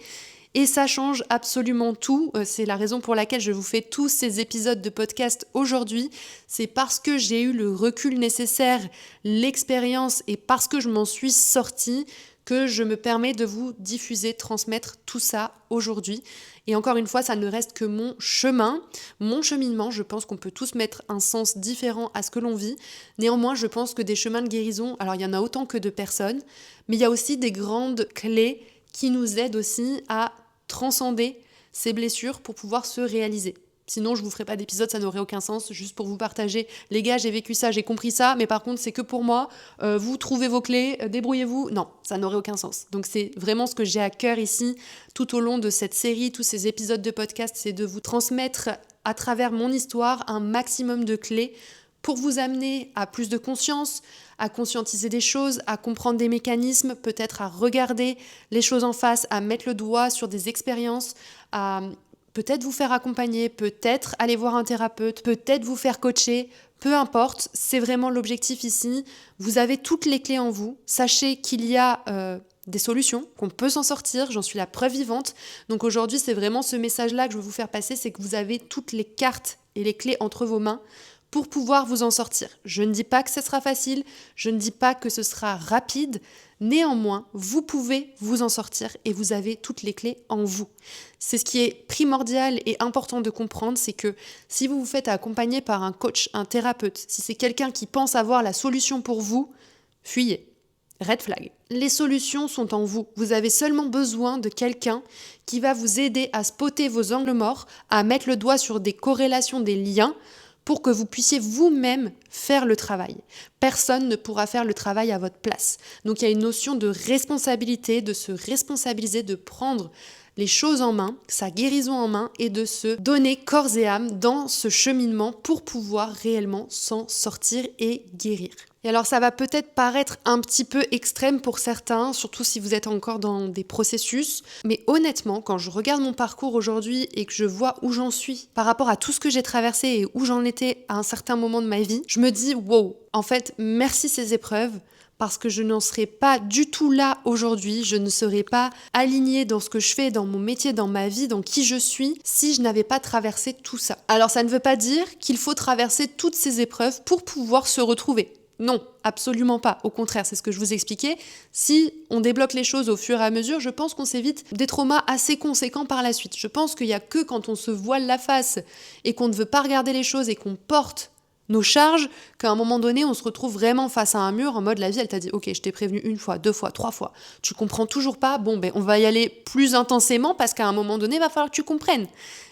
A: Et ça change absolument tout. C'est la raison pour laquelle je vous fais tous ces épisodes de podcast aujourd'hui. C'est parce que j'ai eu le recul nécessaire, l'expérience et parce que je m'en suis sortie que je me permets de vous diffuser, transmettre tout ça aujourd'hui. Et encore une fois, ça ne reste que mon chemin, mon cheminement. Je pense qu'on peut tous mettre un sens différent à ce que l'on vit. Néanmoins, je pense que des chemins de guérison, alors il y en a autant que de personnes, mais il y a aussi des grandes clés qui nous aident aussi à transcender ces blessures pour pouvoir se réaliser. Sinon, je ne vous ferai pas d'épisode, ça n'aurait aucun sens, juste pour vous partager. Les gars, j'ai vécu ça, j'ai compris ça, mais par contre, c'est que pour moi. Vous trouvez vos clés, débrouillez-vous. Non, ça n'aurait aucun sens. Donc, c'est vraiment ce que j'ai à cœur ici, tout au long de cette série, tous ces épisodes de podcast, c'est de vous transmettre à travers mon histoire un maximum de clés pour vous amener à plus de conscience, à conscientiser des choses, à comprendre des mécanismes, peut-être à regarder les choses en face, à mettre le doigt sur des expériences, à peut-être vous faire accompagner, peut-être aller voir un thérapeute, peut-être vous faire coacher, peu importe, c'est vraiment l'objectif ici. Vous avez toutes les clés en vous, sachez qu'il y a des solutions, qu'on peut s'en sortir, j'en suis la preuve vivante. Donc aujourd'hui, c'est vraiment ce message-là que je veux vous faire passer, c'est que vous avez toutes les cartes et les clés entre vos mains pour pouvoir vous en sortir. Je ne dis pas que ce sera facile, je ne dis pas que ce sera rapide, néanmoins, vous pouvez vous en sortir et vous avez toutes les clés en vous. C'est ce qui est primordial et important de comprendre, c'est que si vous vous faites accompagner par un coach, un thérapeute, si c'est quelqu'un qui pense avoir la solution pour vous, fuyez. Red flag. Les solutions sont en vous. Vous avez seulement besoin de quelqu'un qui va vous aider à spotter vos angles morts, à mettre le doigt sur des corrélations, des liens, pour que vous puissiez vous-même faire le travail. Personne ne pourra faire le travail à votre place. Donc il y a une notion de responsabilité, de se responsabiliser, de prendre les choses en main, sa guérison en main et de se donner corps et âme dans ce cheminement pour pouvoir réellement s'en sortir et guérir. Et alors ça va peut-être paraître un petit peu extrême pour certains, surtout si vous êtes encore dans des processus, mais honnêtement, quand je regarde mon parcours aujourd'hui et que je vois où j'en suis par rapport à tout ce que j'ai traversé et où j'en étais à un certain moment de ma vie, je me dis wow, en fait, merci ces épreuves, parce que je n'en serais pas du tout là aujourd'hui, je ne serais pas alignée dans ce que je fais, dans mon métier, dans ma vie, dans qui je suis, si je n'avais pas traversé tout ça. Alors ça ne veut pas dire qu'il faut traverser toutes ces épreuves pour pouvoir se retrouver. Non, absolument pas. Au contraire, c'est ce que je vous expliquais. Si on débloque les choses au fur et à mesure, je pense qu'on s'évite des traumas assez conséquents par la suite. Je pense qu'il n'y a que quand on se voile la face et qu'on ne veut pas regarder les choses et qu'on porte nos charges, qu'à un moment donné, on se retrouve vraiment face à un mur en mode la vie, elle t'a dit « Ok, je t'ai prévenu 1 fois, 2 fois, 3 fois. Tu comprends toujours pas? Bon, on va y aller plus intensément parce qu'à un moment donné, il va falloir que tu comprennes. »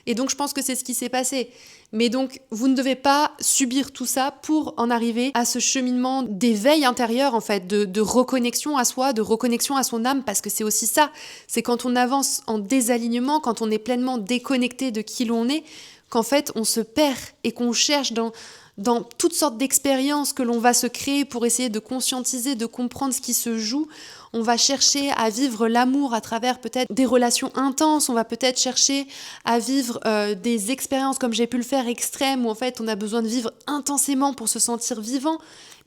A: Et donc, je pense que c'est ce qui s'est passé. Mais donc, vous ne devez pas subir tout ça pour en arriver à ce cheminement d'éveil intérieur, en fait, de reconnexion à soi, de reconnexion à son âme, parce que c'est aussi ça. C'est quand on avance en désalignement, quand on est pleinement déconnecté de qui l'on est, qu'en fait, on se perd et qu'on cherche dans toutes sortes d'expériences que l'on va se créer pour essayer de conscientiser, de comprendre ce qui se joue. on va chercher à vivre l'amour à travers peut-être des relations intenses, on va peut-être chercher à vivre des expériences comme j'ai pu le faire extrêmes où en fait on a besoin de vivre intensément pour se sentir vivant.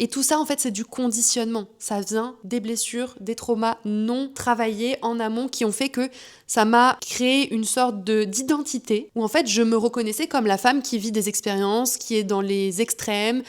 A: Et tout ça en fait c'est du conditionnement, ça vient des blessures, des traumas non travaillés en amont qui ont fait que ça m'a créé une sorte d'identité où en fait je me reconnaissais comme la femme qui vit des expériences, qui est dans les extrêmes,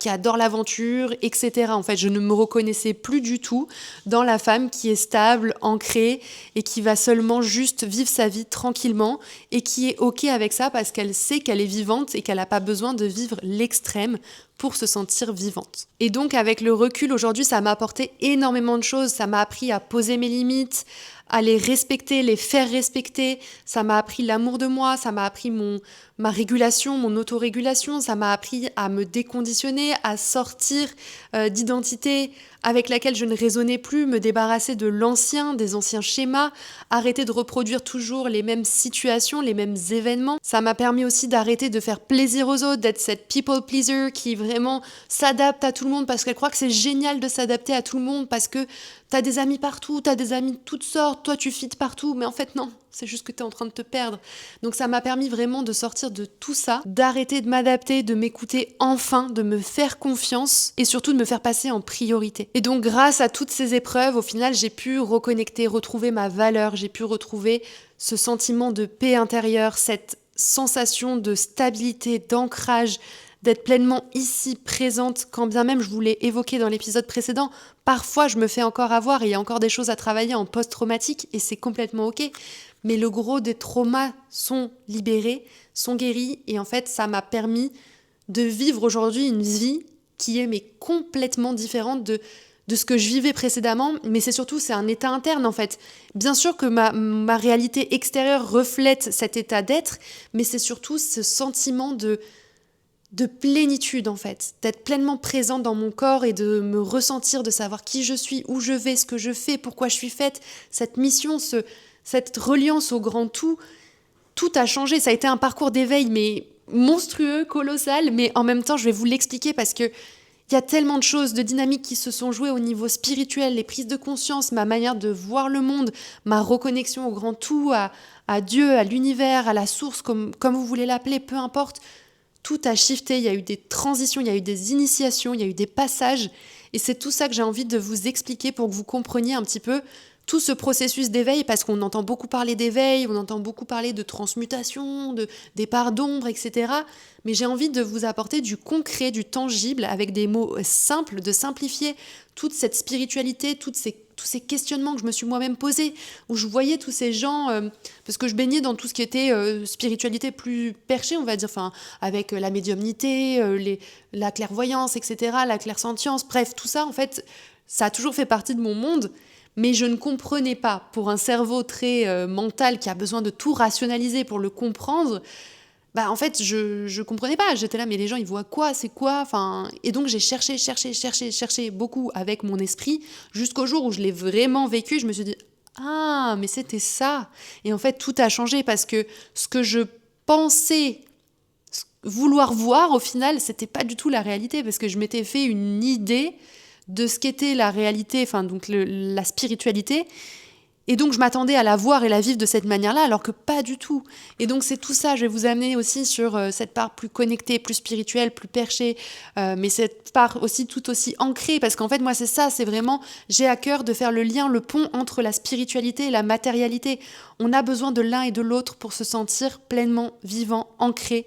A: qui adore l'aventure, etc. En fait je ne me reconnaissais plus du tout dans la femme qui est stable, ancrée et qui va seulement juste vivre sa vie tranquillement et qui est ok avec ça parce qu'elle sait qu'elle est vivante et qu'elle n'a pas besoin de vivre l'extrême pour se sentir vivante. Et donc avec le recul aujourd'hui, ça m'a apporté énormément de choses, ça m'a appris à poser mes limites, à les respecter, les faire respecter, ça m'a appris l'amour de moi, ça m'a appris ma régulation, mon autorégulation, ça m'a appris à me déconditionner, à sortir d'identité avec laquelle je ne résonnais plus, me débarrasser de l'ancien, des anciens schémas, arrêter de reproduire toujours les mêmes situations, les mêmes événements. Ça m'a permis aussi d'arrêter de faire plaisir aux autres, d'être cette people pleaser qui vraiment s'adapte à tout le monde parce qu'elle croit que c'est génial de s'adapter à tout le monde parce que t'as des amis partout, t'as des amis de toutes sortes, toi tu fites partout, mais en fait non, c'est juste que t'es en train de te perdre. Donc ça m'a permis vraiment de sortir de tout ça, d'arrêter de m'adapter, de m'écouter enfin, de me faire confiance et surtout de me faire passer en priorité. Et donc grâce à toutes ces épreuves, au final j'ai pu reconnecter, retrouver ma valeur, j'ai pu retrouver ce sentiment de paix intérieure, cette sensation de stabilité, d'ancrage, d'être pleinement ici, présente, quand bien même je vous l'ai évoqué dans l'épisode précédent, parfois je me fais encore avoir et il y a encore des choses à travailler en post-traumatique et c'est complètement ok, mais le gros des traumas sont libérés, sont guéris et en fait ça m'a permis de vivre aujourd'hui une vie qui est mais complètement différente de ce que je vivais précédemment, mais c'est un état interne en fait. Bien sûr que ma réalité extérieure reflète cet état d'être, mais c'est surtout ce sentiment de plénitude en fait, d'être pleinement présente dans mon corps et de me ressentir, de savoir qui je suis, où je vais, ce que je fais, pourquoi je suis faite, cette mission, cette reliance au grand tout a changé. Ça a été un parcours d'éveil mais monstrueux, colossal, mais en même temps je vais vous l'expliquer parce que il y a tellement de choses, de dynamiques qui se sont jouées au niveau spirituel, les prises de conscience, ma manière de voir le monde, ma reconnexion au grand tout, à Dieu, à l'univers, à la source, comme vous voulez l'appeler, peu importe. Tout a shifté, il y a eu des transitions, il y a eu des initiations, il y a eu des passages. Et c'est tout ça que j'ai envie de vous expliquer pour que vous compreniez un petit peu tout ce processus d'éveil, parce qu'on entend beaucoup parler d'éveil, on entend beaucoup parler de transmutation, des parts d'ombre, etc. Mais j'ai envie de vous apporter du concret, du tangible, avec des mots simples, de simplifier toute cette spiritualité, tous ces questionnements que je me suis moi-même posés, où je voyais tous ces gens, parce que je baignais dans tout ce qui était spiritualité plus perchée, on va dire, avec la médiumnité, la clairvoyance, etc., la clairsentience, bref, tout ça, en fait, ça a toujours fait partie de mon monde, mais je ne comprenais pas, pour un cerveau très mental qui a besoin de tout rationaliser pour le comprendre, en fait, je comprenais pas. J'étais là, mais les gens, ils voient quoi? C'est quoi? Et donc, j'ai cherché beaucoup avec mon esprit, jusqu'au jour où je l'ai vraiment vécu. Je me suis dit, ah, mais c'était ça. Et en fait, tout a changé parce que ce que je pensais vouloir voir, au final, c'était pas du tout la réalité parce que je m'étais fait une idée de ce qu'était la réalité, donc la spiritualité. Et donc, je m'attendais à la voir et la vivre de cette manière-là, alors que pas du tout. Et donc, c'est tout ça. Je vais vous amener aussi sur cette part plus connectée, plus spirituelle, plus perchée, mais cette part aussi tout aussi ancrée, parce qu'en fait, moi, c'est ça, c'est vraiment, j'ai à cœur de faire le lien, le pont entre la spiritualité et la matérialité. On a besoin de l'un et de l'autre pour se sentir pleinement vivant, ancré,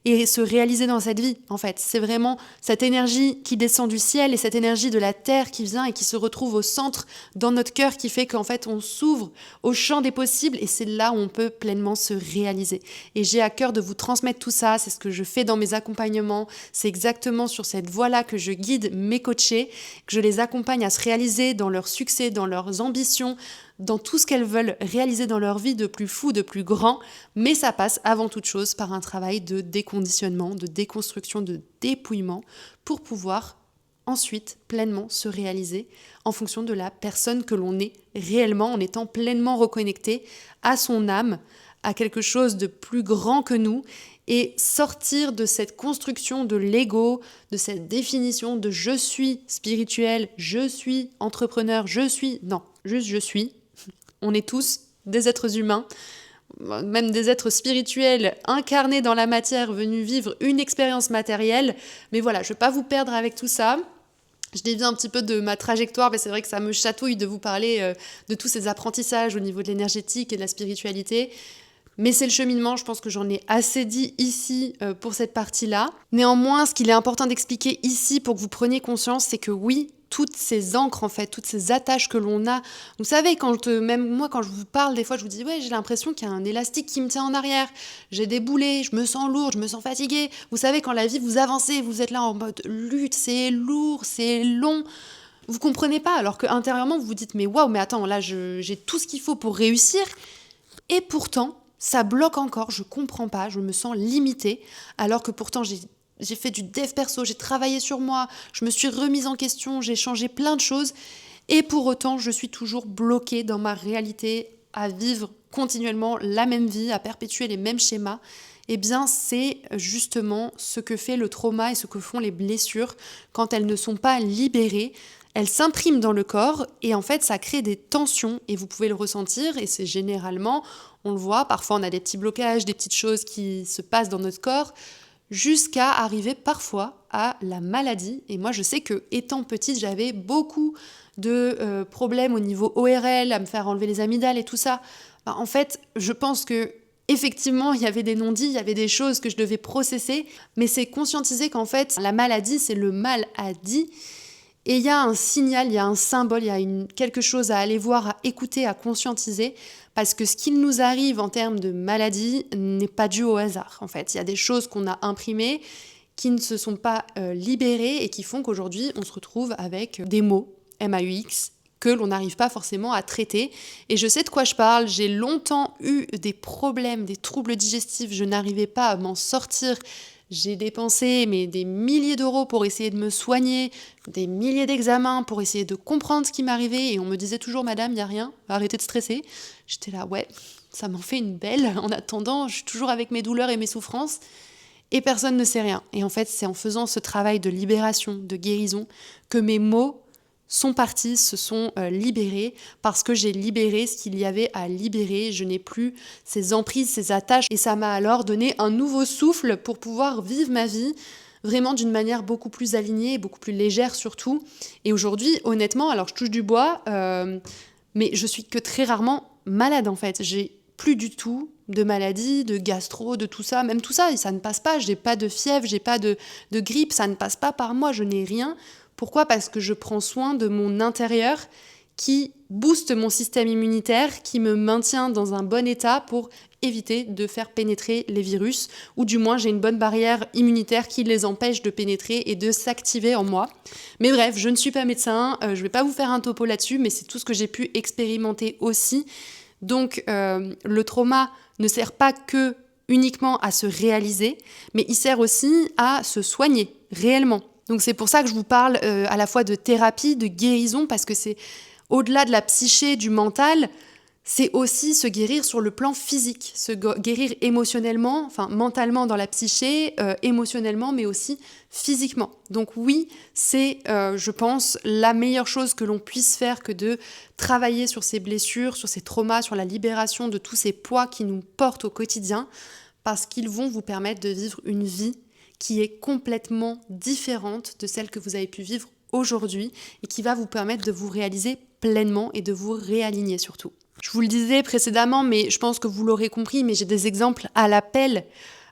A: et se réaliser dans cette vie, en fait. C'est vraiment cette énergie qui descend du ciel et cette énergie de la terre qui vient et qui se retrouve au centre, dans notre cœur, qui fait qu'en fait, on s'ouvre au champ des possibles et c'est là où on peut pleinement se réaliser. Et j'ai à cœur de vous transmettre tout ça, c'est ce que je fais dans mes accompagnements, c'est exactement sur cette voie-là que je guide mes coachés, que je les accompagne à se réaliser dans leur succès, dans leurs ambitions, dans tout ce qu'elles veulent réaliser dans leur vie de plus fou, de plus grand, mais ça passe avant toute chose par un travail de déconditionnement, de déconstruction, de dépouillement, pour pouvoir ensuite pleinement se réaliser en fonction de la personne que l'on est réellement, en étant pleinement reconnecté à son âme, à quelque chose de plus grand que nous et sortir de cette construction de l'ego, de cette définition de je suis spirituel, je suis entrepreneur, non, juste je suis. On est tous des êtres humains, même des êtres spirituels incarnés dans la matière, venus vivre une expérience matérielle. Mais voilà, je ne vais pas vous perdre avec tout ça. Je dévie un petit peu de ma trajectoire, mais c'est vrai que ça me chatouille de vous parler de tous ces apprentissages au niveau de l'énergétique et de la spiritualité. Mais c'est le cheminement, je pense que j'en ai assez dit ici pour cette partie-là. Néanmoins, ce qu'il est important d'expliquer ici pour que vous preniez conscience, c'est que oui, toutes ces ancres en fait, toutes ces attaches que l'on a. Vous savez, même moi quand je vous parle, des fois je vous dis ouais, j'ai l'impression qu'il y a un élastique qui me tient en arrière. J'ai des boulets, je me sens lourde, je me sens fatiguée. Vous savez, quand la vie vous avancez, vous êtes là en mode lutte, c'est lourd, c'est long. Vous comprenez pas, alors qu'intérieurement vous vous dites mais waouh, mais attends, là j'ai tout ce qu'il faut pour réussir. Et pourtant, ça bloque encore, je comprends pas, je me sens limitée, alors que pourtant j'ai fait du dev perso, j'ai travaillé sur moi, je me suis remise en question, j'ai changé plein de choses, et pour autant, je suis toujours bloquée dans ma réalité à vivre continuellement la même vie, à perpétuer les mêmes schémas. Eh bien, c'est justement ce que fait le trauma et ce que font les blessures quand elles ne sont pas libérées. Elles s'impriment dans le corps et en fait, ça crée des tensions et vous pouvez le ressentir et c'est généralement, on le voit, parfois on a des petits blocages, des petites choses qui se passent dans notre corps jusqu'à arriver parfois à la maladie. Et moi, je sais que étant petite, j'avais beaucoup de problèmes au niveau ORL, à me faire enlever les amygdales et tout ça. En fait, je pense que effectivement, il y avait des non-dits, il y avait des choses que je devais processer, mais c'est conscientiser qu'en fait, la maladie, c'est le mal à dit. Et il y a un signal, il y a un symbole, il y a quelque chose à aller voir, à écouter, à conscientiser, parce que ce qui nous arrive en termes de maladie n'est pas dû au hasard. En fait, il y a des choses qu'on a imprimées qui ne se sont pas libérées et qui font qu'aujourd'hui, on se retrouve avec des mots, MAUX, que l'on n'arrive pas forcément à traiter. Et je sais de quoi je parle, j'ai longtemps eu des problèmes, des troubles digestifs, je n'arrivais pas à m'en sortir. J'ai dépensé des milliers d'euros pour essayer de me soigner, des milliers d'examens pour essayer de comprendre ce qui m'arrivait. Et on me disait toujours, madame, il n'y a rien, arrêtez de stresser. J'étais là, ouais, ça m'en fait une belle. En attendant, je suis toujours avec mes douleurs et mes souffrances. Et personne ne sait rien. Et en fait, c'est en faisant ce travail de libération, de guérison, que mes mots sont partis, se sont libérés, parce que j'ai libéré ce qu'il y avait à libérer. Je n'ai plus ces emprises, ces attaches. Et ça m'a alors donné un nouveau souffle pour pouvoir vivre ma vie vraiment d'une manière beaucoup plus alignée, beaucoup plus légère surtout. Et aujourd'hui, honnêtement, alors je touche du bois, mais je suis que très rarement malade en fait. J'ai plus du tout de maladie, de gastro, de tout ça. Même tout ça, ça ne passe pas. J'ai pas de fièvre, j'ai pas de grippe, ça ne passe pas par moi, je n'ai rien. Pourquoi ? Parce que je prends soin de mon intérieur qui booste mon système immunitaire, qui me maintient dans un bon état pour éviter de faire pénétrer les virus, ou du moins j'ai une bonne barrière immunitaire qui les empêche de pénétrer et de s'activer en moi. Mais bref, je ne suis pas médecin, je ne vais pas vous faire un topo là-dessus, mais c'est tout ce que j'ai pu expérimenter aussi. Donc le trauma ne sert pas que uniquement à se réaliser, mais il sert aussi à se soigner réellement. Donc c'est pour ça que je vous parle à la fois de thérapie, de guérison, parce que c'est au-delà de la psyché, du mental, c'est aussi se guérir sur le plan physique, se guérir émotionnellement, enfin mentalement dans la psyché, émotionnellement, mais aussi physiquement. Donc oui, c'est, je pense, la meilleure chose que l'on puisse faire que de travailler sur ces blessures, sur ces traumas, sur la libération de tous ces poids qui nous portent au quotidien, parce qu'ils vont vous permettre de vivre une vie qui est complètement différente de celle que vous avez pu vivre aujourd'hui et qui va vous permettre de vous réaliser pleinement et de vous réaligner surtout. Je vous le disais précédemment, mais je pense que vous l'aurez compris, mais j'ai des exemples à l'appel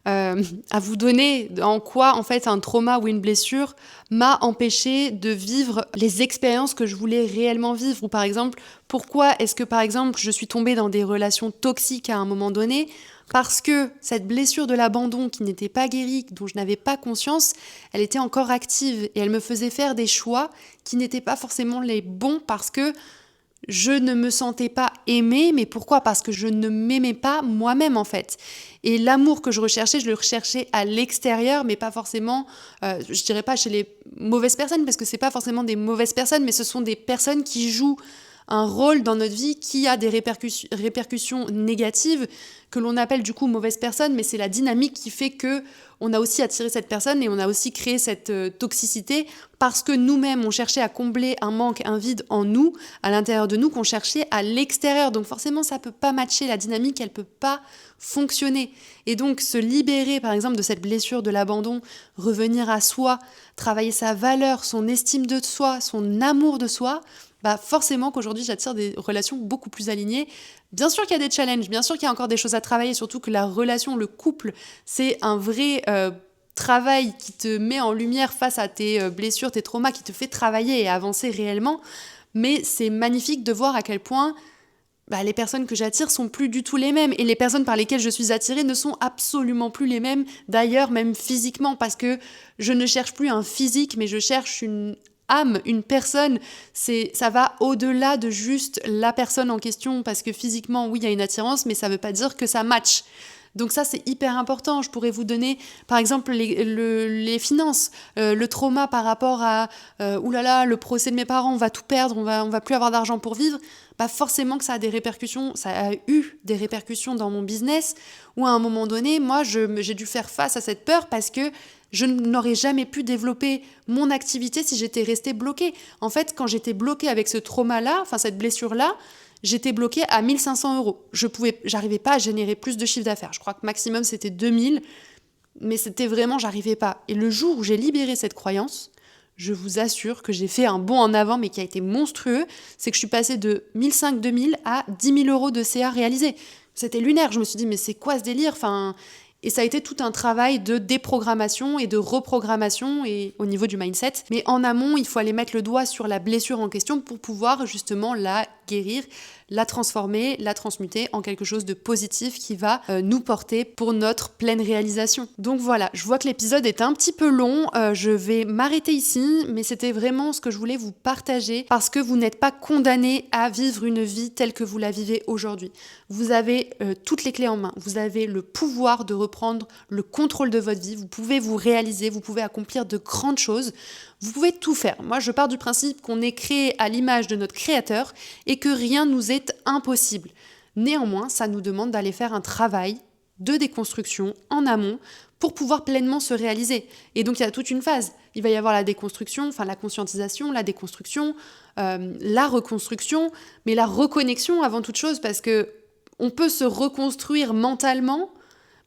A: à vous donner en quoi en fait un trauma ou une blessure m'a empêché de vivre les expériences que je voulais réellement vivre. Ou par exemple, pourquoi est-ce que par exemple je suis tombée dans des relations toxiques à un moment donné ? Parce que cette blessure de l'abandon qui n'était pas guérie, dont je n'avais pas conscience, elle était encore active et elle me faisait faire des choix qui n'étaient pas forcément les bons parce que je ne me sentais pas aimée. Mais pourquoi ? Parce que je ne m'aimais pas moi-même en fait. Et l'amour que je le recherchais à l'extérieur, mais pas forcément, je dirais pas chez les mauvaises personnes, parce que c'est pas forcément des mauvaises personnes, mais ce sont des personnes qui jouent un rôle dans notre vie qui a des répercussions négatives, que l'on appelle du coup mauvaise personne, mais c'est la dynamique qui fait que on a aussi attiré cette personne et on a aussi créé cette toxicité parce que nous-mêmes, on cherchait à combler un manque, un vide en nous, à l'intérieur de nous, qu'on cherchait à l'extérieur. Donc forcément, ça ne peut pas matcher, la dynamique, elle ne peut pas fonctionner. Et donc, se libérer, par exemple, de cette blessure de l'abandon, revenir à soi, travailler sa valeur, son estime de soi, son amour de soi, forcément qu'aujourd'hui, j'attire des relations beaucoup plus alignées. Bien sûr qu'il y a des challenges, bien sûr qu'il y a encore des choses à travailler, surtout que la relation, le couple, c'est un vrai travail qui te met en lumière face à tes blessures, tes traumas, qui te fait travailler et avancer réellement. Mais c'est magnifique de voir à quel point les personnes que j'attire sont plus du tout les mêmes. Et les personnes par lesquelles je suis attirée ne sont absolument plus les mêmes, d'ailleurs même physiquement, parce que je ne cherche plus un physique, mais je cherche une âme, une personne. Ça va au-delà de juste la personne en question, parce que physiquement, oui, il y a une attirance, mais ça ne veut pas dire que ça match. Donc ça, c'est hyper important. Je pourrais vous donner, par exemple, les finances, le trauma par rapport à oulala, le procès de mes parents, on va tout perdre, on va plus avoir d'argent pour vivre. Forcément que ça a des répercussions, ça a eu des répercussions dans mon business, où à un moment donné, moi, j'ai dû faire face à cette peur parce que je n'aurais jamais pu développer mon activité si j'étais restée bloquée. En fait, quand j'étais bloquée avec ce trauma-là, cette blessure-là, j'étais bloquée à 1 500 €. J'arrivais pas à générer plus de chiffre d'affaires. Je crois que maximum, c'était 2 000, mais c'était vraiment, j'arrivais pas. Et le jour où j'ai libéré cette croyance, je vous assure que j'ai fait un bond en avant, mais qui a été monstrueux. C'est que je suis passée de 1 500, 2 000 à 10 000 € de CA réalisés. C'était lunaire. Je me suis dit, mais c'est quoi ce délire ? Et ça a été tout un travail de déprogrammation et de reprogrammation et au niveau du mindset. Mais en amont, il faut aller mettre le doigt sur la blessure en question pour pouvoir justement la guérir, la transformer, la transmuter en quelque chose de positif qui va nous porter pour notre pleine réalisation. Donc voilà, je vois que l'épisode est un petit peu long, je vais m'arrêter ici, mais c'était vraiment ce que je voulais vous partager parce que vous n'êtes pas condamné à vivre une vie telle que vous la vivez aujourd'hui. Vous avez toutes les clés en main, vous avez le pouvoir de reprendre le contrôle de votre vie, vous pouvez vous réaliser, vous pouvez accomplir de grandes choses. Vous pouvez tout faire. Moi, je pars du principe qu'on est créé à l'image de notre créateur et que rien nous est impossible. Néanmoins, ça nous demande d'aller faire un travail de déconstruction en amont pour pouvoir pleinement se réaliser. Et donc, il y a toute une phase. Il va y avoir la déconstruction, la conscientisation, la déconstruction, la reconstruction, mais la reconnexion avant toute chose parce que on peut se reconstruire mentalement.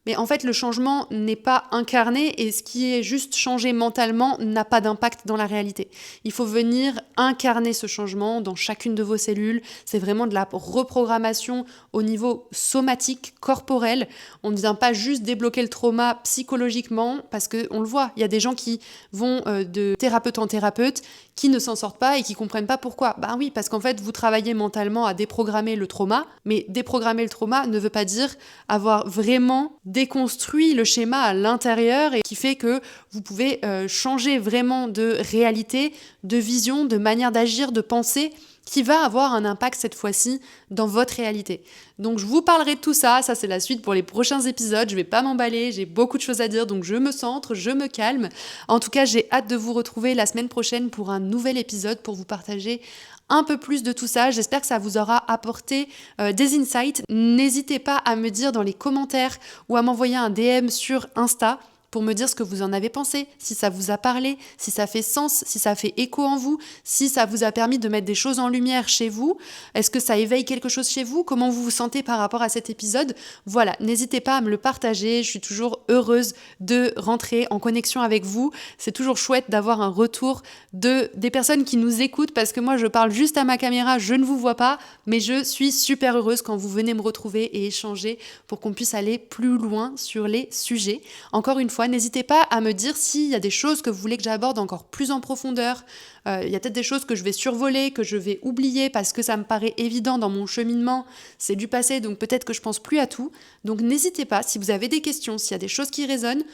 A: Mais en fait, le changement n'est pas incarné et ce qui est juste changé mentalement n'a pas d'impact dans la réalité. Il faut venir incarner ce changement dans chacune de vos cellules. C'est vraiment de la reprogrammation au niveau somatique, corporel. On ne vient pas juste débloquer le trauma psychologiquement parce qu'on le voit. Il y a des gens qui vont de thérapeute en thérapeute qui ne s'en sortent pas et qui comprennent pas pourquoi. Oui, parce qu'en fait, vous travaillez mentalement à déprogrammer le trauma, mais déprogrammer le trauma ne veut pas dire avoir vraiment déconstruit le schéma à l'intérieur et qui fait que vous pouvez changer vraiment de réalité, de vision, de manière d'agir, de penser qui va avoir un impact cette fois-ci dans votre réalité. Donc je vous parlerai de tout ça, c'est la suite pour les prochains épisodes, je vais pas m'emballer, j'ai beaucoup de choses à dire, donc je me centre, je me calme. En tout cas, j'ai hâte de vous retrouver la semaine prochaine pour un nouvel épisode pour vous partager un peu plus de tout ça. J'espère que ça vous aura apporté des insights. N'hésitez pas à me dire dans les commentaires ou à m'envoyer un DM sur Insta pour me dire ce que vous en avez pensé, si ça vous a parlé, si ça fait sens, si ça fait écho en vous, si ça vous a permis de mettre des choses en lumière chez vous. Est-ce que ça éveille quelque chose chez vous? Comment vous vous sentez par rapport à cet épisode? Voilà, n'hésitez pas à me le partager. Je suis toujours heureuse de rentrer en connexion avec vous. C'est toujours chouette d'avoir un retour des personnes qui nous écoutent parce que moi, je parle juste à ma caméra, je ne vous vois pas, mais je suis super heureuse quand vous venez me retrouver et échanger pour qu'on puisse aller plus loin sur les sujets. Encore une fois, n'hésitez pas à me dire s'il y a des choses que vous voulez que j'aborde encore plus en profondeur. Il y a peut-être des choses que je vais survoler, que je vais oublier parce que ça me paraît évident dans mon cheminement. C'est du passé, donc peut-être que je pense plus à tout. Donc n'hésitez pas, si vous avez des questions, s'il y a des choses qui résonnent,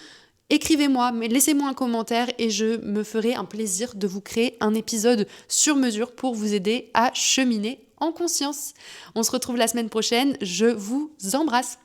A: écrivez-moi, mais laissez-moi un commentaire et je me ferai un plaisir de vous créer un épisode sur mesure pour vous aider à cheminer en conscience. On se retrouve la semaine prochaine. Je vous embrasse.